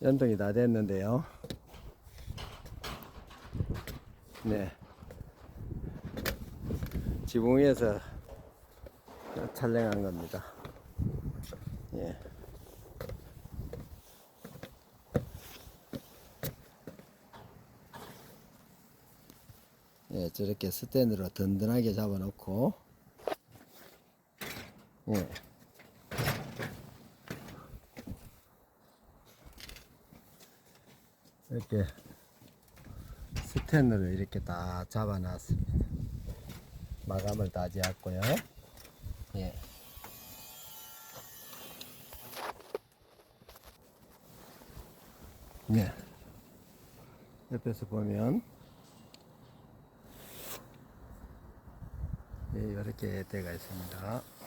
연동이 다 됐는데요. 네. 지붕 위에서 촬영한 겁니다. 예. 예, 저렇게 스탠드로 든든하게 잡아 놓고, 예. 이렇게 스탠드로 이렇게 다 잡아 놨습니다. 마감을 다 지었고요. 예. 네. 옆에서 보면, 예, 이렇게 되어 있습니다.